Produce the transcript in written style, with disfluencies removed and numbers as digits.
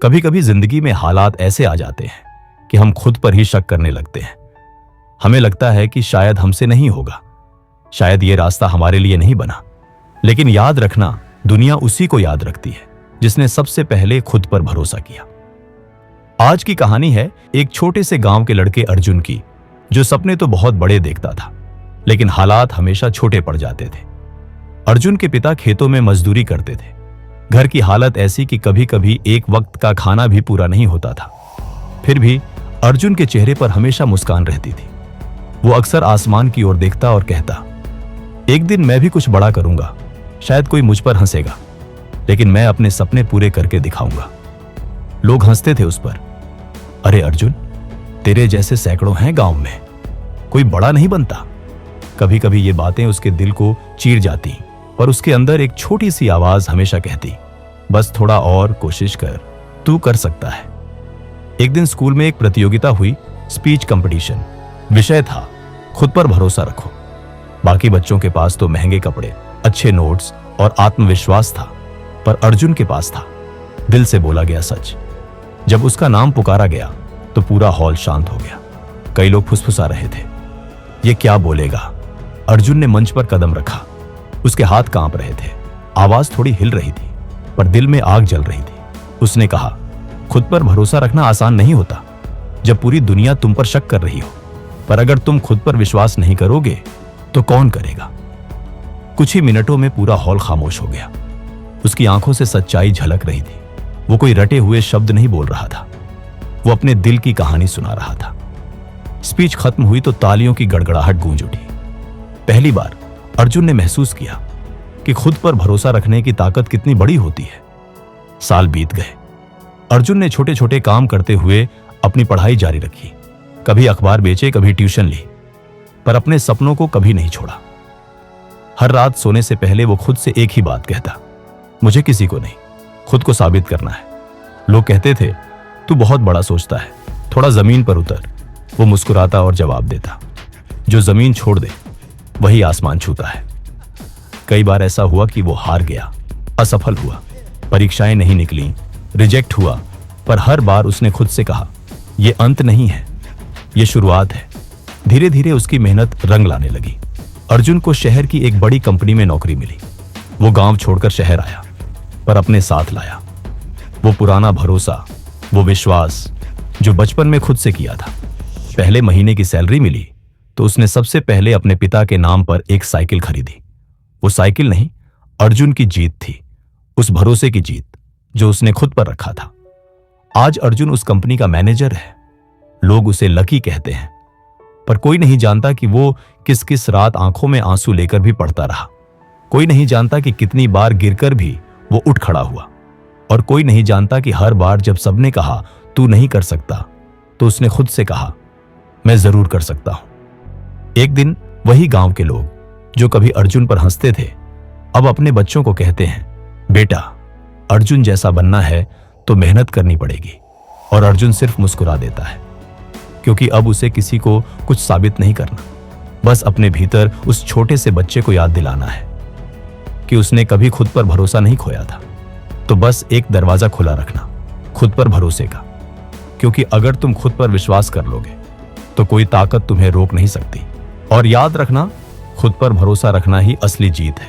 कभी कभी जिंदगी में हालात ऐसे आ जाते हैं कि हम खुद पर ही शक करने लगते हैं। हमें लगता है कि शायद हमसे नहीं होगा, शायद ये रास्ता हमारे लिए नहीं बना। लेकिन याद रखना, दुनिया उसी को याद रखती है जिसने सबसे पहले खुद पर भरोसा किया। आज की कहानी है एक छोटे से गांव के लड़के अर्जुन की, जो सपने तो बहुत बड़े देखता था, लेकिन हालात हमेशा छोटे पड़ जाते थे। अर्जुन के पिता खेतों में मजदूरी करते थे। घर की हालत ऐसी कि कभी कभी एक वक्त का खाना भी पूरा नहीं होता था। फिर भी अर्जुन के चेहरे पर हमेशा मुस्कान रहती थी। वो अक्सर आसमान की ओर देखता और कहता, एक दिन मैं भी कुछ बड़ा करूंगा, शायद कोई मुझ पर हंसेगा, लेकिन मैं अपने सपने पूरे करके दिखाऊंगा। लोग हंसते थे उस पर। अरे अर्जुन, तेरे जैसे सैकड़ों हैं गांव में, कोई बड़ा नहीं बनता। कभी कभी ये बातें उसके दिल को चीर जाती, पर उसके अंदर एक छोटी सी आवाज हमेशा कहती, बस थोड़ा और कोशिश कर, तू कर सकता है। एक दिन स्कूल में एक प्रतियोगिता हुई, स्पीच कंपटीशन। विषय था खुद पर भरोसा रखो। बाकी बच्चों के पास तो महंगे कपड़े, अच्छे नोट्स और आत्मविश्वास था, पर अर्जुन के पास था दिल से बोला गया सच। जब उसका नाम पुकारा गया तो पूरा हॉल शांत हो गया। कई लोग फुसफुसा रहे थे, ये क्या बोलेगा। अर्जुन ने मंच पर कदम रखा। उसके हाथ कांप रहे थे, आवाज थोड़ी हिल रही थी, पर दिल में आग जल रही थी। उसने कहा, खुद पर भरोसा रखना आसान नहीं होता जब पूरी दुनिया तुम पर शक कर रही हो, पर अगर तुम खुद पर विश्वास नहीं करोगे तो कौन करेगा। कुछ ही मिनटों में पूरा हॉल खामोश हो गया। उसकी आंखों से सच्चाई झलक रही थी। वो कोई रटे हुए शब्द नहीं बोल रहा था, वो अपने दिल की कहानी सुना रहा था। स्पीच खत्म हुई तो तालियों की गड़गड़ाहट गूंज उठी। पहली बार अर्जुन ने महसूस किया कि खुद पर भरोसा रखने की ताकत कितनी बड़ी होती है। साल बीत गए। अर्जुन ने छोटे छोटे काम करते हुए अपनी पढ़ाई जारी रखी। कभी अखबार बेचे, कभी ट्यूशन ली, पर अपने सपनों को कभी नहीं छोड़ा। हर रात सोने से पहले वो खुद से एक ही बात कहता, मुझे किसी को नहीं, खुद को साबित करना है। लोग कहते थे, तू बहुत बड़ा सोचता है, थोड़ा जमीन पर उतर। वो मुस्कुराता और जवाब देता, जो जमीन छोड़ दे वही आसमान छूता है। कई बार ऐसा हुआ कि वो हार गया, असफल हुआ, परीक्षाएं नहीं निकली, रिजेक्ट हुआ, पर हर बार उसने खुद से कहा, ये अंत नहीं है, ये शुरुआत है। धीरे धीरे उसकी मेहनत रंग लाने लगी। अर्जुन को शहर की एक बड़ी कंपनी में नौकरी मिली। वो गांव छोड़कर शहर आया, पर अपने साथ लाया वो पुराना भरोसा, वो विश्वास जो बचपन में खुद से किया था। पहले महीने की सैलरी मिली तो उसने सबसे पहले अपने पिता के नाम पर एक साइकिल खरीदी। वो साइकिल नहीं, अर्जुन की जीत थी, उस भरोसे की जीत जो उसने खुद पर रखा था। आज अर्जुन उस कंपनी का मैनेजर है। लोग उसे लकी कहते हैं, पर कोई नहीं जानता कि वो किस किस रात आंखों में आंसू लेकर भी पढ़ता रहा। कोई नहीं जानता कि कितनी बार गिरकर भी वो उठ खड़ा हुआ। और कोई नहीं जानता कि हर बार जब सबने कहा तू नहीं कर सकता, तो उसने खुद से कहा, मैं जरूर कर सकता हूं। एक दिन वही गांव के लोग जो कभी अर्जुन पर हंसते थे, अब अपने बच्चों को कहते हैं, बेटा, अर्जुन जैसा बनना है तो मेहनत करनी पड़ेगी। और अर्जुन सिर्फ मुस्कुरा देता है, क्योंकि अब उसे किसी को कुछ साबित नहीं करना, बस अपने भीतर उस छोटे से बच्चे को याद दिलाना है कि उसने कभी खुद पर भरोसा नहीं खोया था। तो बस एक दरवाजा खुला रखना, खुद पर भरोसे का, क्योंकि अगर तुम खुद पर विश्वास कर लोगे तो कोई ताकत तुम्हें रोक नहीं सकती। और याद रखना, खुद पर भरोसा रखना ही असली जीत है।